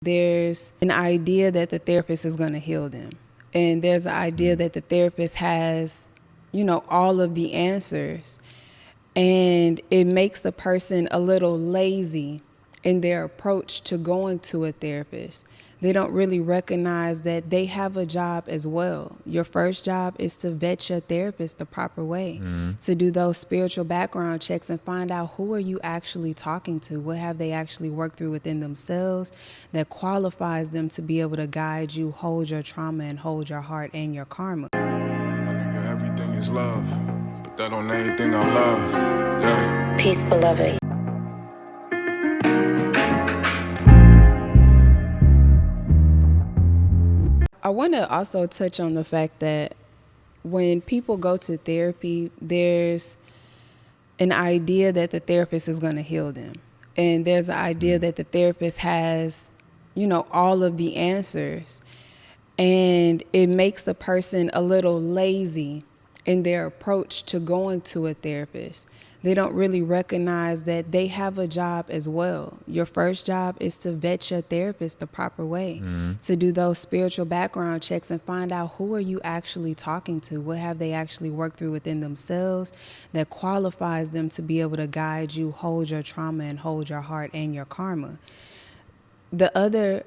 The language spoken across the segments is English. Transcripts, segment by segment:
There's an idea that the therapist is going to heal them. And there's an idea that the therapist has, all of the answers. And it makes a person a little lazy in their approach to going to a therapist. They don't really recognize that they have a job as well. Your first job is to vet your therapist the proper way, to do those spiritual background checks and find out who are you actually talking to? What have they actually worked through within themselves that qualifies them to be able to guide you, hold your trauma, and hold your heart and your karma. My nigga, everything is love, but that on everything I love. Yeah. Peace, beloved. I want to also touch on the fact that when people go to therapy, there's an idea that the therapist is going to heal them. And there's an idea that the therapist has, all of the answers. And it makes a person a little lazy in their approach to going to a therapist. They don't really recognize that they have a job as well. Your first job is to vet your therapist the proper way, to do those spiritual background checks and find out who are you actually talking to? What have they actually worked through within themselves that qualifies them to be able to guide you, hold your trauma, and hold your heart and your karma. The other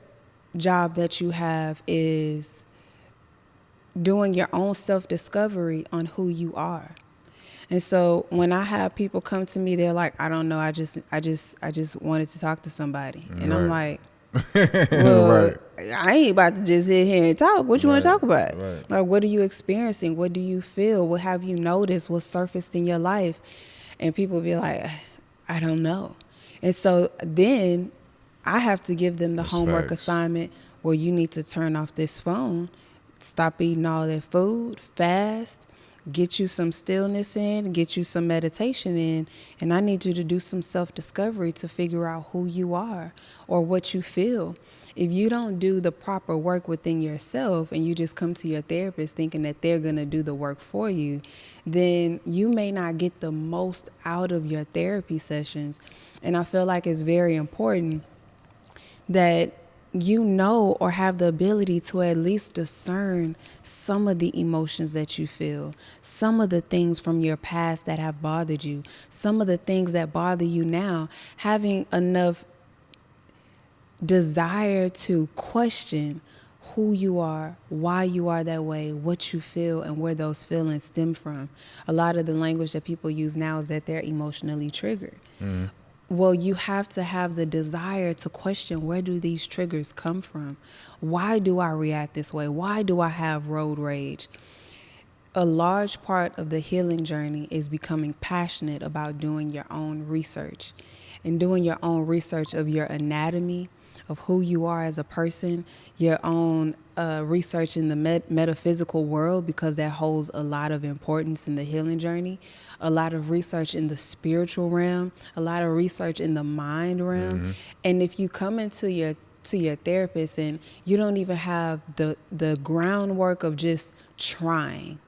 job that you have is doing your own self-discovery on who you are. And so when I have people come to me, they're like, I don't know, I just wanted to talk to somebody. And I'm like, well, I ain't about to just sit here and talk. What you want to talk about? Like, what are you experiencing? What do you feel? What have you noticed? What surfaced in your life? And people be like, I don't know. And so then I have to give them the homework assignment where you need to turn off this phone, stop eating all that food, fast, get you some stillness in, get you some meditation in, and I need you to do some self-discovery to figure out who you are or what you feel. If you don't do the proper work within yourself and you just come to your therapist thinking that they're going to do the work for you, then you may not get the most out of your therapy sessions. And I feel like it's very important that or have the ability to at least discern some of the emotions that you feel, some of the things from your past that have bothered you, some of the things that bother you now, having enough desire to question who you are, why you are that way, what you feel, and where those feelings stem from. A lot of the language that people use now is that they're emotionally triggered. Well, you have to have the desire to question, where do these triggers come from? Why do I react this way? Why do I have road rage? A large part of the healing journey is becoming passionate about doing your own research and doing your own research of your anatomy, of who you are as a person, your own research in the metaphysical world, because that holds a lot of importance in the healing journey, a lot of research in the spiritual realm, a lot of research in the mind realm. And if you come into your therapist and you don't even have the groundwork of just trying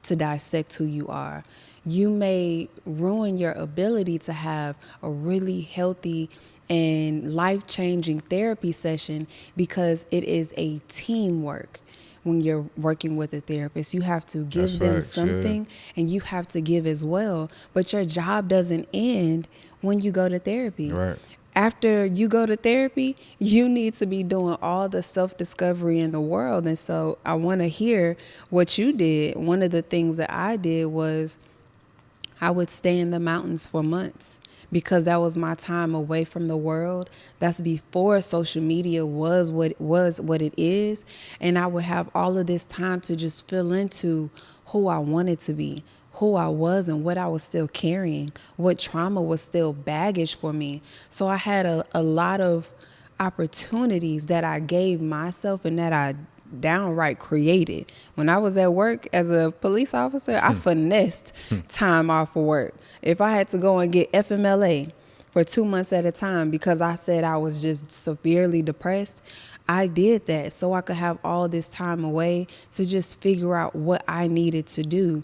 to dissect who you are, you may ruin your ability to have a really healthy and life-changing therapy session, because it is a teamwork. When you're working with a therapist, you have to give them something and you have to give as well. But your job doesn't end when you go to therapy. After you go to therapy, you need to be doing all the self-discovery in the world. And so I want to hear what you did. One of the things that I did was I would stay in the mountains for months, because that was my time away from the world. That's before social media was what it is. And I would have all of this time to just fill into who I wanted to be, who I was, and what I was still carrying, what trauma was still baggage for me. So I had a lot of opportunities that I gave myself and that I downright created. When I was at work as a police officer, I finessed time off of work. If I had to go and get FMLA for 2 months at a time because I said I was just severely depressed, I did that so I could have all this time away to just figure out what I needed to do.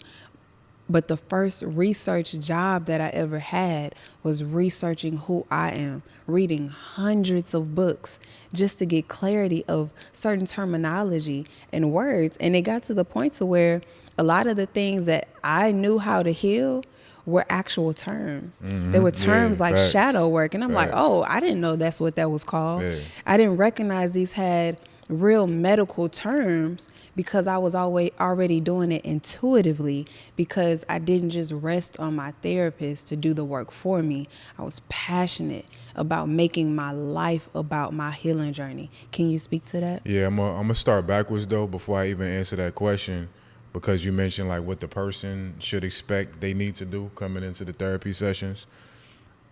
But the first research job that I ever had was researching who I am, reading hundreds of books just to get clarity of certain terminology and words. And it got to the point to where a lot of the things that I knew how to heal were actual terms. There were terms like facts. shadow work. And I'm like, Facts. oh, I didn't know that's what that was called. Yeah. I didn't recognize these had real medical terms because I was already doing it intuitively, because I didn't just rest on my therapist to do the work for me. I was passionate about making my life about my healing journey. Can you speak to that? Yeah, I'm gonna start backwards though before I even answer that question, because you mentioned like what the person should expect they need to do coming into the therapy sessions.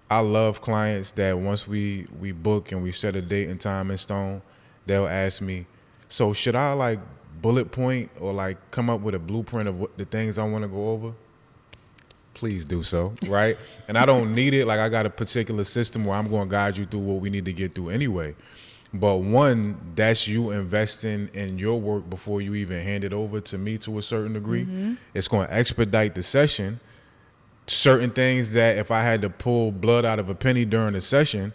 I love clients that once we book and we set a date and time in stone, they'll ask me, so should I like bullet point or like come up with a blueprint of what the things I want to go over? Please do so, right? And I don't need it. Like I got a particular system where I'm going to guide you through what we need to get through anyway. But one, that's you investing in your work before you even hand it over to me to a certain degree. It's going to expedite the session. Certain things that if I had to pull blood out of a penny during the session,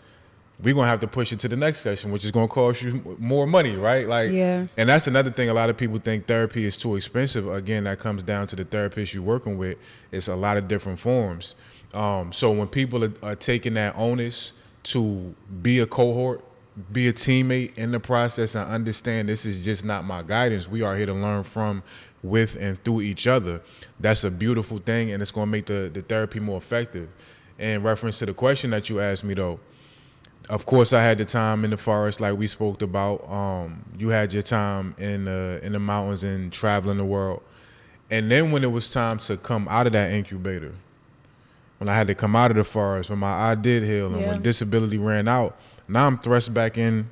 we're going to have to push it to the next session, which is going to cost you more money, right? Like, Yeah. And that's another thing. A lot of people think therapy is too expensive. Again, that comes down to the therapist you're working with. It's a lot of different forms. So when people are taking that onus to be a cohort, be a teammate in the process, and understand this is just not my guidance. We are here to learn from, with, and through each other. That's a beautiful thing, and it's going to make the therapy more effective. In reference to the question that you asked me, though, of course, I had the time in the forest, like we spoke about. You had your time in the mountains and traveling the world. And then when it was time to come out of that incubator, when I had to come out of the forest, when my eye did heal, and when disability ran out, now I'm thrust back in.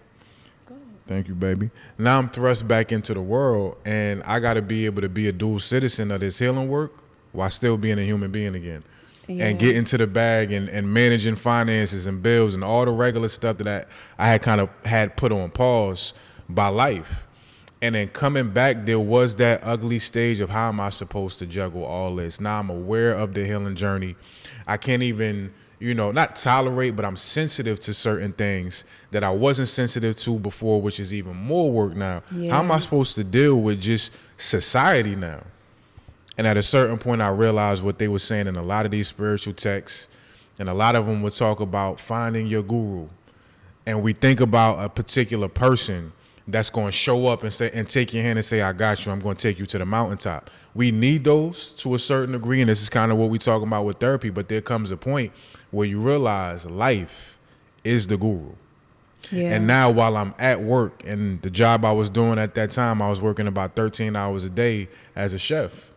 Thank you, baby. Now I'm thrust back into the world, and I got to be able to be a dual citizen of this healing work while still being a human being again. And get into the bag and managing finances and bills and all the regular stuff that I had kind of had put on pause by life. And then coming back, there was that ugly stage of how am I supposed to juggle all this? Now I'm aware of the healing journey. I can't even, not tolerate, but I'm sensitive to certain things that I wasn't sensitive to before, which is even more work now. Yeah. How am I supposed to deal with just society now? And at a certain point, I realized what they were saying in a lot of these spiritual texts, and a lot of them would talk about finding your guru. And we think about a particular person that's going to show up and take your hand and say, I got you. I'm going to take you to the mountaintop. We need those to a certain degree, and this is kind of what we're talking about with therapy. But there comes a point where you realize life is the guru. Yeah. And now while I'm at work, and the job I was doing at that time, I was working about 13 hours a day as a chef.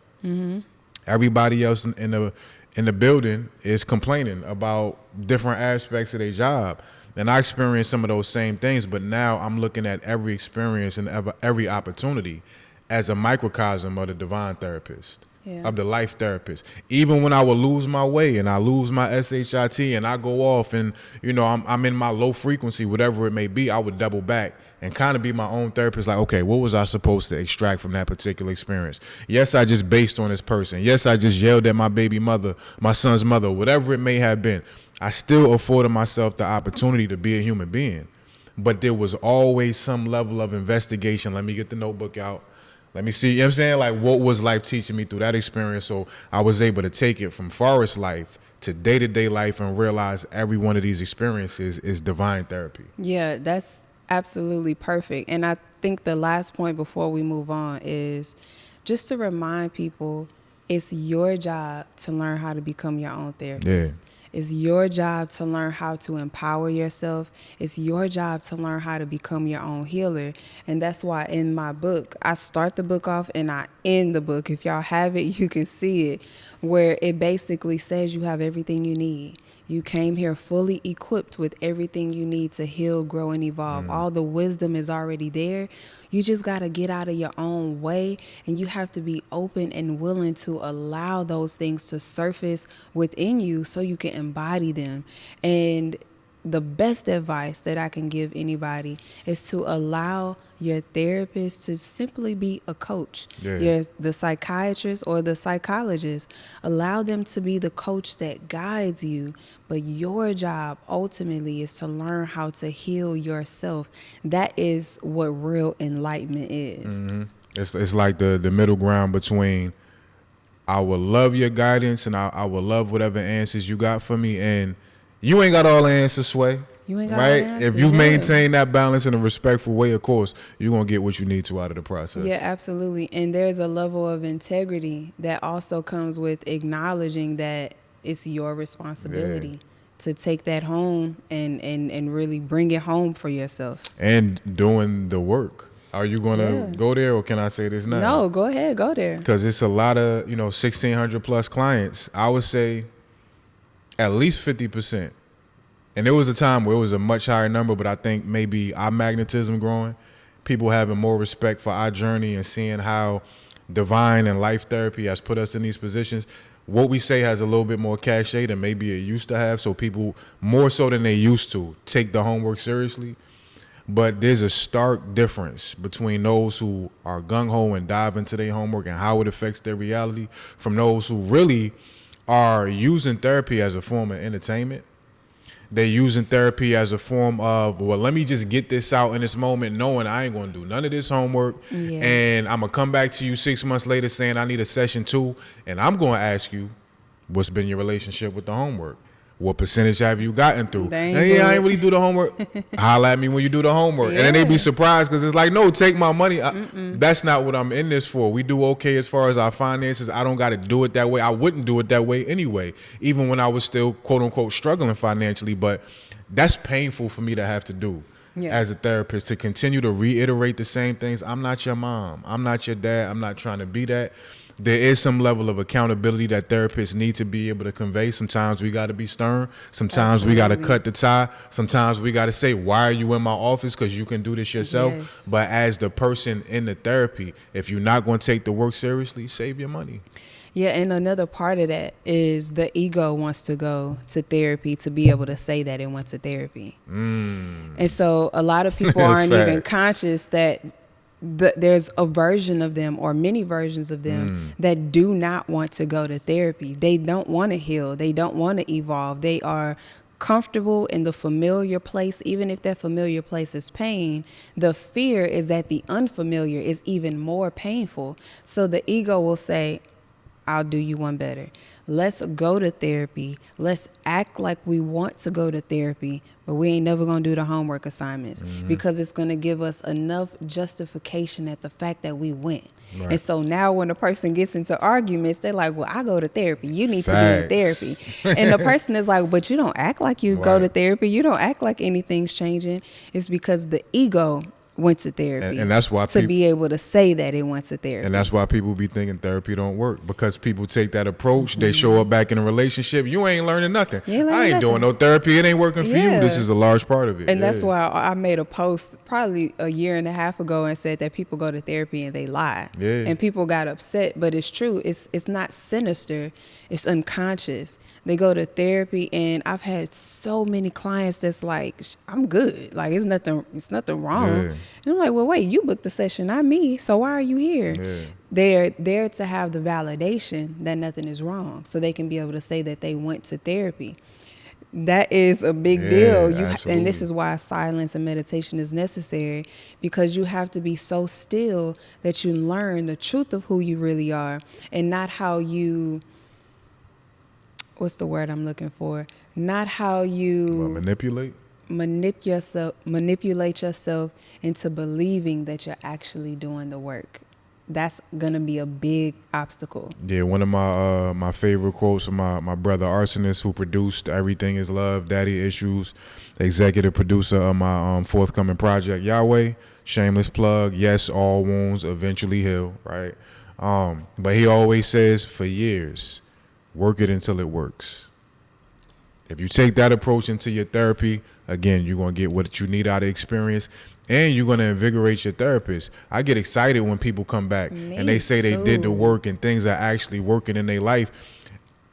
Everybody else in the building is complaining about different aspects of their job, and I experienced some of those same things. But now I'm looking at every experience and every opportunity as a microcosm of the divine therapist, of the life therapist. Even when I would lose my way and I lose my SHIT and I go off and I'm in my low frequency, whatever it may be, I would double back and kind of be my own therapist. Like, okay, what was I supposed to extract from that particular experience? Yes, I just based on this person. Yes, I just yelled at my baby mother, my son's mother, whatever it may have been. I still afforded myself the opportunity to be a human being. But there was always some level of investigation. Let me get the notebook out. Let me see, you know what I'm saying? Like, what was life teaching me through that experience? So I was able to take it from forest life to day-to-day life and realize every one of these experiences is divine therapy. Yeah, that's absolutely perfect. And I think the last point before we move on is just to remind people it's your job to learn how to become your own therapist. It's your job to learn how to empower yourself. It's your job to learn how to become your own healer. And that's why in my book, I start the book off and I end the book. If y'all have it, you can see it, where it basically says you have everything you need. You came here fully equipped with everything you need to heal, grow, and evolve. All the wisdom is already there. You just got to get out of your own way, and you have to be open and willing to allow those things to surface within you so you can embody them. And the best advice that I can give anybody is to allow your therapist to simply be a coach. Yeah. The psychiatrist or the psychologist, allow them to be the coach that guides you. But your job ultimately is to learn how to heal yourself. That is what real enlightenment is. Mm-hmm. It's like the middle ground between I will love your guidance and I will love whatever answers you got for me, and you ain't got all the answers, Sway. You ain't got right? all the answers, If you yeah. maintain that balance in a respectful way, of course, you're going to get what you need to out of the process. Yeah, absolutely. And there's a level of integrity that also comes with acknowledging that it's your responsibility to take that home and really bring it home for yourself. And doing the work. Are you going to go there, or can I say this now? No, go ahead, go there. Because it's a lot of, 1,600 plus clients. I would say at least 50%. And there was a time where it was a much higher number, but I think maybe our magnetism growing, people having more respect for our journey and seeing how divine and life therapy has put us in these positions. What we say has a little bit more cachet than maybe it used to have. So people, more so than they used to, take the homework seriously. But there's a stark difference between those who are gung-ho and dive into their homework and how it affects their reality from those who really are using therapy as a form of entertainment. They're using therapy as a form of, well, let me just get this out in this moment, knowing I ain't going to do none of this homework. Yeah. And I'm going to come back to you 6 months later saying I need a session 2. And I'm going to ask you, what's been your relationship with the homework? What percentage have you gotten through? They ain't And do I it. ain't really do the homework. Holla at me when you do the homework. And then they be surprised because it's like, no, take my money. That's not what I'm in this for. We do okay as far as our finances. I don't got to do it that way. I wouldn't do it that way anyway, even when I was still, quote unquote, struggling financially. But that's painful for me to have to do as a therapist, to continue to reiterate the same things. I'm not your mom. I'm not your dad. I'm not trying to be that. There is some level of accountability that therapists need to be able to convey. Sometimes we got to be stern. Sometimes we got to cut the tie. Sometimes we got to say, why are you in my office? Because you can do this yourself. Yes. But as the person in the therapy, if you're not going to take the work seriously, save your money. Yeah, and another part of that is the ego wants to go to therapy to be able to say that it went to therapy. And so a lot of people aren't even conscious that there's a version of them, or many versions of them, that do not want to go to therapy. They don't want to heal. They don't want to evolve. They are comfortable in the familiar place. Even if that familiar place is pain, the fear is that the unfamiliar is even more painful. So the ego will say, I'll do you one better. Let's go to therapy. Let's act like we want to go to therapy, but we ain't never going to do the homework assignments because it's going to give us enough justification at the fact that we went. Right. And so now when a person gets into arguments, they're like, well, I go to therapy. You need to be in therapy. And the person is like, but you don't act like you go to therapy. You don't act like anything's changing. It's because the ego went to therapy, and that's why to be able to say that it went to therapy. And that's why people be thinking therapy don't work, because people take that approach. They show up back in a relationship. You ain't learning nothing. I ain't doing no therapy. It ain't working for you. This is a large part of it. And that's why I made a post probably a year and a half ago and said that people go to therapy and they lie. And people got upset, but it's true. It's not sinister. It's unconscious. They go to therapy, and I've had so many clients that's like, I'm good. Like, it's nothing wrong. And I'm like, well, wait, you booked the session, not me. So why are you here? They're there to have the validation that nothing is wrong, so they can be able to say that they went to therapy. That is a big deal. And this is why silence and meditation is necessary, because you have to be so still that you learn the truth of who you really are, and not how you, what's the word I'm looking for? Not how you manipulate yourself into believing that you're actually doing the work. That's gonna be a big obstacle. Yeah, one of my favorite quotes from my brother Arsonist, who produced Everything Is Love, Daddy Issues, executive producer of my forthcoming project, Yahweh. Shameless plug. Yes, all wounds eventually heal, right? But he always says, for years, work it until it works. If you take that approach into your therapy, again, you're going to get what you need out of experience, and you're going to invigorate your therapist. I get excited when people come back and they say they did the work and things are actually working in their life.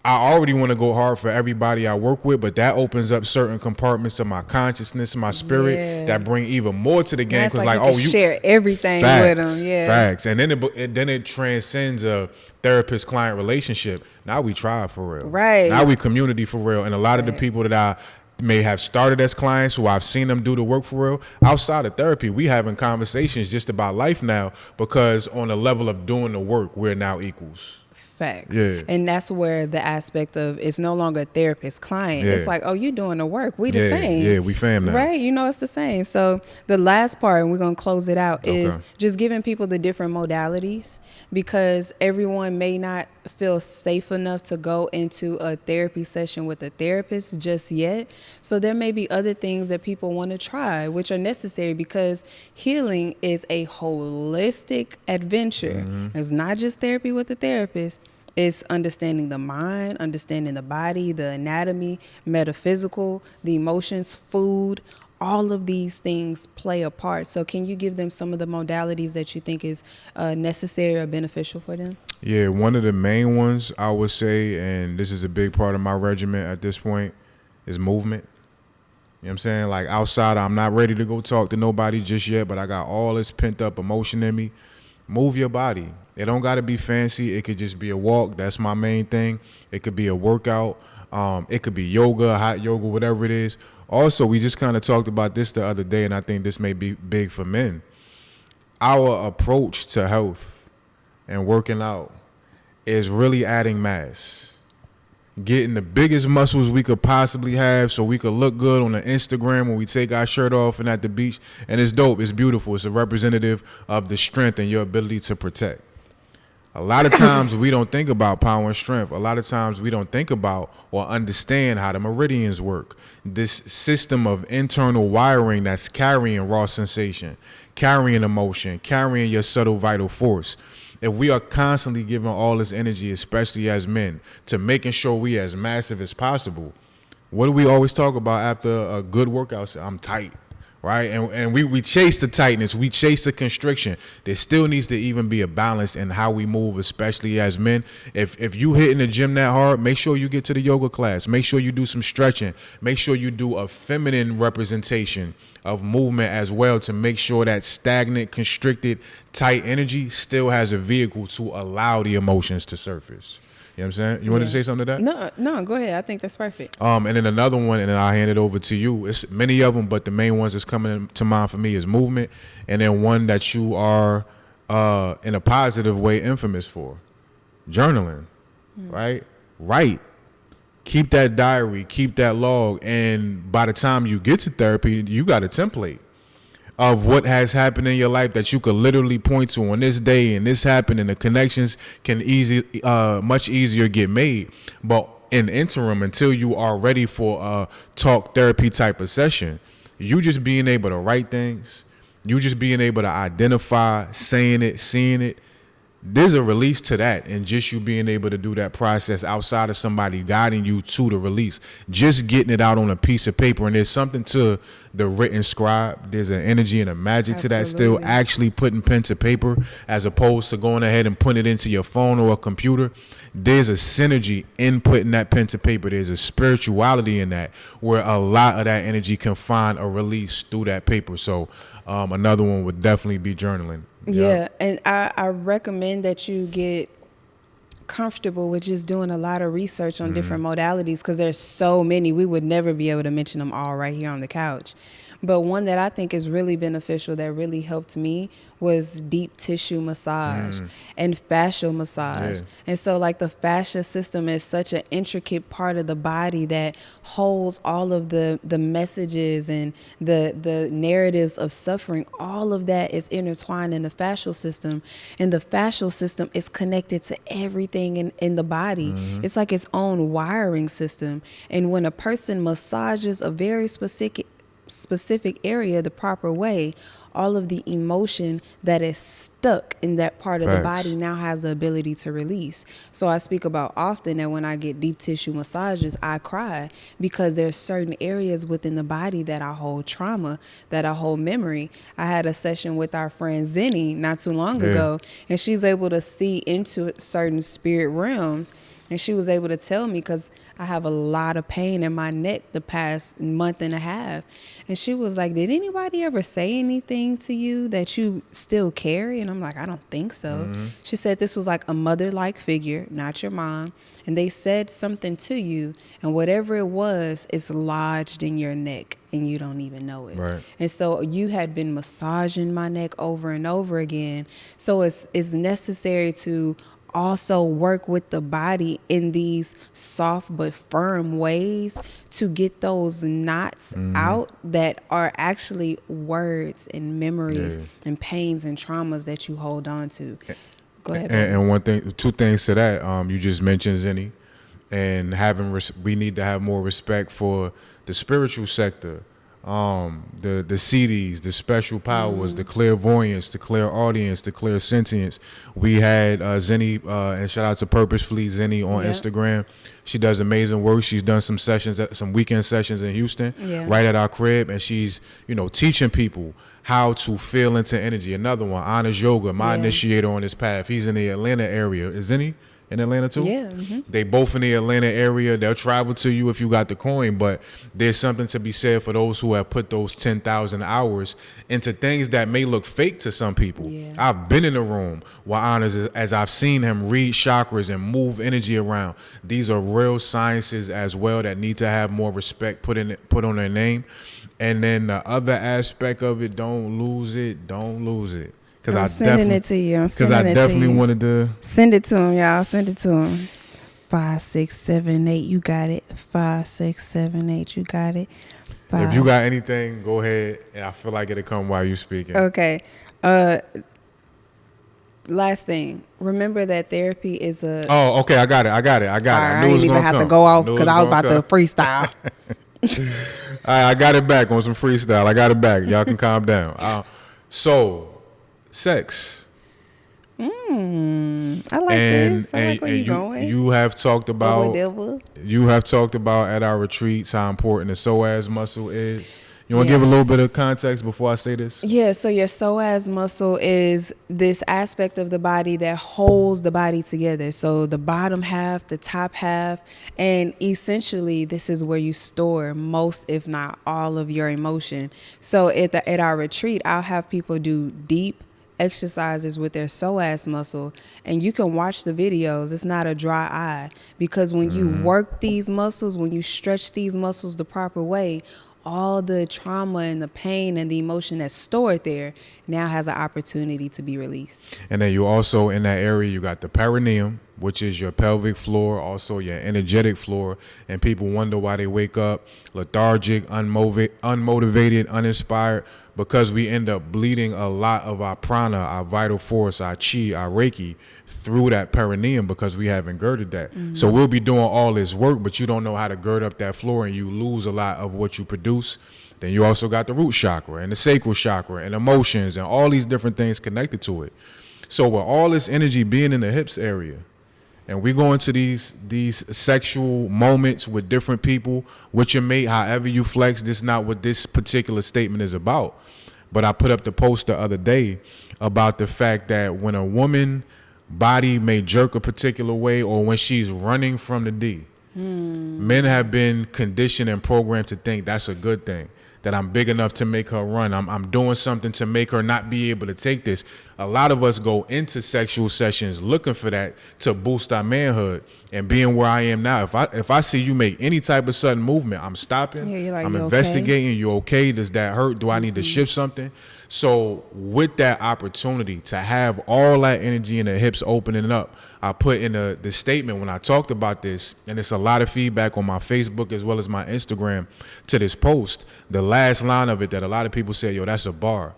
I already want to go hard for everybody I work with, but that opens up certain compartments of my consciousness and my spirit that bring even more to the game. That's Because like you share everything with them. Yeah, facts. And then it transcends a therapist-client relationship. Now we tribe for real. Right. Now we community for real. And a lot of the people that I may have started as clients who I've seen them do the work for real, outside of therapy, we having conversations just about life now, because on the level of doing the work, we're now equals. Facts. Yeah. And that's where the aspect of it's no longer therapist client. Yeah. It's like, oh, you doing the work. We the Yeah, same. yeah, we fam now. Right? You know, it's the same. So the last part, and we're going to close it out, is Okay. just giving people the different modalities, because everyone may not feel safe enough to go into a therapy session with a therapist just yet. So there may be other things that people want to try, which are necessary, because healing is a holistic adventure. It's not just therapy with a therapist. It's understanding the mind, understanding the body, the anatomy, metaphysical, the emotions, food. All of these things play a part. So can you give them some of the modalities that you think is necessary or beneficial for them? Yeah, one of the main ones I would say, and this is a big part of my regimen at this point, is movement. You know what I'm saying? Like, outside, I'm not ready to go talk to nobody just yet, but I got all this pent up emotion in me. Move your body. It don't got to be fancy. It could just be a walk. That's my main thing. It could be a workout. It could be yoga, hot yoga, whatever it is. Also, we just kind of talked about this the other day, and I think this may be big for men. Our approach to health and working out is really adding mass. Getting the biggest muscles we could possibly have so we could look good on the Instagram when we take our shirt off and at the beach. And it's dope. It's beautiful. It's a representative of the strength and your ability to protect. A lot of times we don't think about power and strength. A lot of times we don't think about or understand how the meridians work. This system of internal wiring that's carrying raw sensation, carrying emotion, carrying your subtle vital force. If we are constantly giving all this energy, especially as men, to making sure we as massive as possible, what do we always talk about after a good workout? I'm tight, right? And we chase the tightness, we chase the constriction. There still needs to even be a balance in how we move, especially as men. If you hitting the gym that hard, make sure you get to the yoga class. Make sure you do some stretching. Make sure you do a feminine representation of movement as well, to make sure that stagnant, constricted, tight energy still has a vehicle to allow the emotions to surface. You know what I'm saying? You wanted to say something to that? No, go ahead. I think that's perfect. And then another one, and then I'll hand it over to you. It's many of them, but the main ones that's coming to mind for me is movement. And then one that you are, in a positive way, infamous for, journaling, right? Write. Keep that diary, keep that log. And by the time you get to therapy, you got a template of what has happened in your life that you could literally point to on this day, and this happened, and the connections can much easier get made. But in the interim, until you are ready for a talk therapy type of session, you just being able to write things, you just being able to identify, saying it, seeing it, there's a release to that, and just you being able to do that process outside of somebody guiding you to the release, just getting it out on a piece of paper. And there's something to the written scribe. There's an energy and a magic to that, still actually putting pen to paper as opposed to going ahead and putting it into your phone or a computer. There's a synergy in putting that pen to paper. There's a spirituality in that, where a lot of that energy can find a release through that paper. So another one would definitely be journaling. Yeah, and I recommend that you get comfortable with just doing a lot of research on different modalities, because there's so many. We would never be able to mention them all right here on the couch. But one that I think is really beneficial that really helped me was deep tissue massage and fascial massage. Yeah. And so like the fascia system is such an intricate part of the body that holds all of the messages and the narratives of suffering. All of that is intertwined in the fascial system. And the fascial system is connected to everything in the body. It's like its own wiring system. And when a person massages a very specific area the proper way, all of the emotion that is stuck in that part of the Facts. body now has the ability to release. So I speak about often that when I get deep tissue massages, I cry because there's certain areas within the body that I hold trauma, that I hold memory. I had a session with our friend Zenny not too long ago, and she's able to see into certain spirit realms. And she was able to tell me, because I have a lot of pain in my neck the past month and a half. And she was like, did anybody ever say anything to you that you still carry? And I'm like, I don't think so. She said this was like a mother-like figure, not your mom. And they said something to you, and whatever it was, it's lodged in your neck and you don't even know it. Right. And so you had been massaging my neck over and over again. So it's necessary to also work with the body in these soft but firm ways to get those knots out that are actually words and memories and pains and traumas that you hold on to. Go ahead. And two things to that. You just mentioned Zenny, and we need to have more respect for the spiritual sector. The CDs, the special powers, the clairvoyance, the clairaudience, the clairsentience. We had Zenny, and shout out to Purposefully Zenny on Instagram. She does amazing work. She's done some weekend sessions in Houston, right at our crib, and she's teaching people how to feel into energy. Another one, Honors Yoga, my initiator on this path. He's in the Atlanta area. Is Zenny in Atlanta too? Yeah. Mm-hmm. They both in the Atlanta area. They'll travel to you if you got the coin, but there's something to be said for those who have put those 10,000 hours into things that may look fake to some people. Yeah. I've been in the room where Honors, as I've seen him read chakras and move energy around. These are real sciences as well that need to have more respect put on their name. And then the other aspect of it, don't lose it. Because I'm sending it to you. Because I definitely wanted to send it to him, y'all. Send it to him. 5, 6, 7, 8. You got it. 5, 6, 7, 8. You got it. If you got anything, go ahead. And I feel like it'll come while you speaking. Okay. Last thing. Remember that therapy is a. Oh, okay. I got it. All right, I I didn't even have to go off because I was about to freestyle. All right, I got it back on some freestyle. I got it back. Y'all can calm down. So. Sex. I like this. I like where you're going. You have talked about at our retreats how important the psoas muscle is. You want to give a little bit of context before I say this? Yeah, so your psoas muscle is this aspect of the body that holds the body together. So the bottom half, the top half, and essentially this is where you store most, if not all, of your emotion. So at our retreat, I'll have people do deep exercises with their psoas muscle, and you can watch the videos. It's not a dry eye, because when you work these muscles, when you stretch these muscles the proper way, all the trauma and the pain and the emotion that's stored there now has an opportunity to be released. And then you also, in that area, you got the perineum, which is your pelvic floor, also your energetic floor. And people wonder why they wake up lethargic, unmotivated, uninspired, because we end up bleeding a lot of our prana, our vital force, our chi, our reiki through that perineum because we haven't girded that. So we'll be doing all this work, but you don't know how to gird up that floor, and you lose a lot of what you produce. Then you also got the root chakra and the sacral chakra and emotions and all these different things connected to it. So with all this energy being in the hips area, and we go into these sexual moments with different people, with your mate, however you flex, this is not what this particular statement is about. But I put up the post the other day about the fact that when a woman body may jerk a particular way, or when she's running from the D, men have been conditioned and programmed to think that's a good thing, that I'm big enough to make her run. I'm doing something to make her not be able to take this. A lot of us go into sexual sessions looking for that to boost our manhood. And being where I am now, if I see you make any type of sudden movement, I'm stopping. Yeah, you're like, I'm you investigating. okay? You okay? Does that hurt? Do I need to shift something? So with that opportunity to have all that energy in the hips opening up, I put in the statement when I talked about this, and it's a lot of feedback on my Facebook as well as my Instagram to this post. The last line of it that a lot of people say, yo, that's a bar,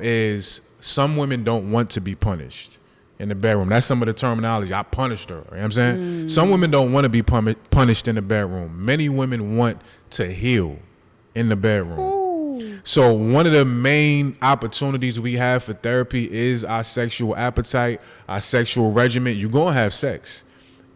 is some women don't want to be punished in the bedroom. That's some of the terminology. I punished her. You know what I'm saying? Some women don't want to be punished in the bedroom. Many women want to heal in the bedroom. So one of the main opportunities we have for therapy is our sexual appetite, our sexual regimen. You're going to have sex.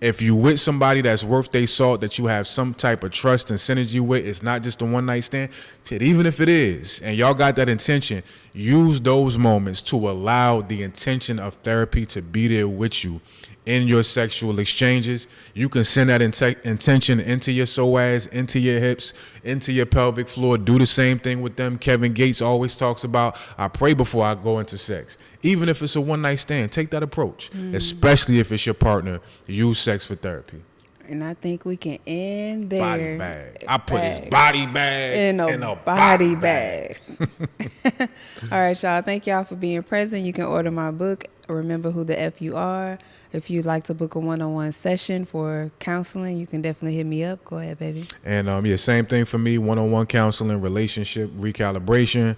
If you with somebody that's worth their salt, that you have some type of trust and synergy with, it's not just a one night stand. Even if it is, and y'all got that intention, use those moments to allow the intention of therapy to be there with you in your sexual exchanges. You can send that intention into your psoas, into your hips, into your pelvic floor. Do the same thing with them. Kevin Gates always talks about, I pray before I go into sex. Even if it's a one night stand, take that approach, especially if it's your partner. Use sex for therapy. And I think we can end there. Body bag. I put his body bag in a body bag. All right, y'all. Thank y'all for being present. You can order my book, Remember Who the F You Are. If you'd like to book a one-on-one session for counseling, you can definitely hit me up. Go ahead, baby. And yeah, same thing for me, one-on-one counseling, relationship recalibration,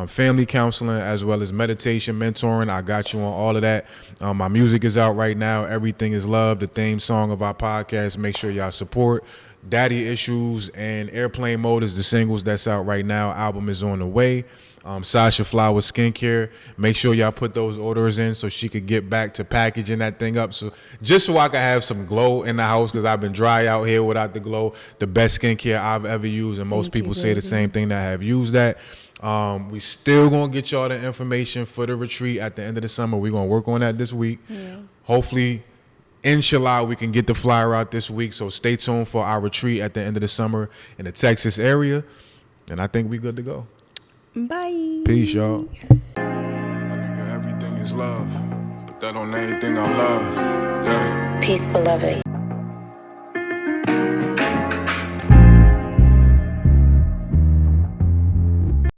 family counseling, as well as meditation, mentoring. I got you on all of that. My music is out right now. Everything is Love, the theme song of our podcast. Make sure y'all support. Daddy Issues and Airplane Mode is the singles that's out right now. Album is on the way. Sasha Flower Skincare. Make sure y'all put those orders in so she could get back to packaging that thing up. So just so I can have some glow in the house, because I've been dry out here without the glow. The best skincare I've ever used, and most people say the same thing that have used that. We still gonna get y'all the information for the retreat at the end of the summer. We're gonna work on that this week. Yeah. Hopefully, inshallah, we can get the flyer out this week. So stay tuned for our retreat at the end of the summer in the Texas area. And I think we good to go. Bye. Peace, y'all. My nigga, everything is love, but that on anything I love. Yeah. Peace, beloved.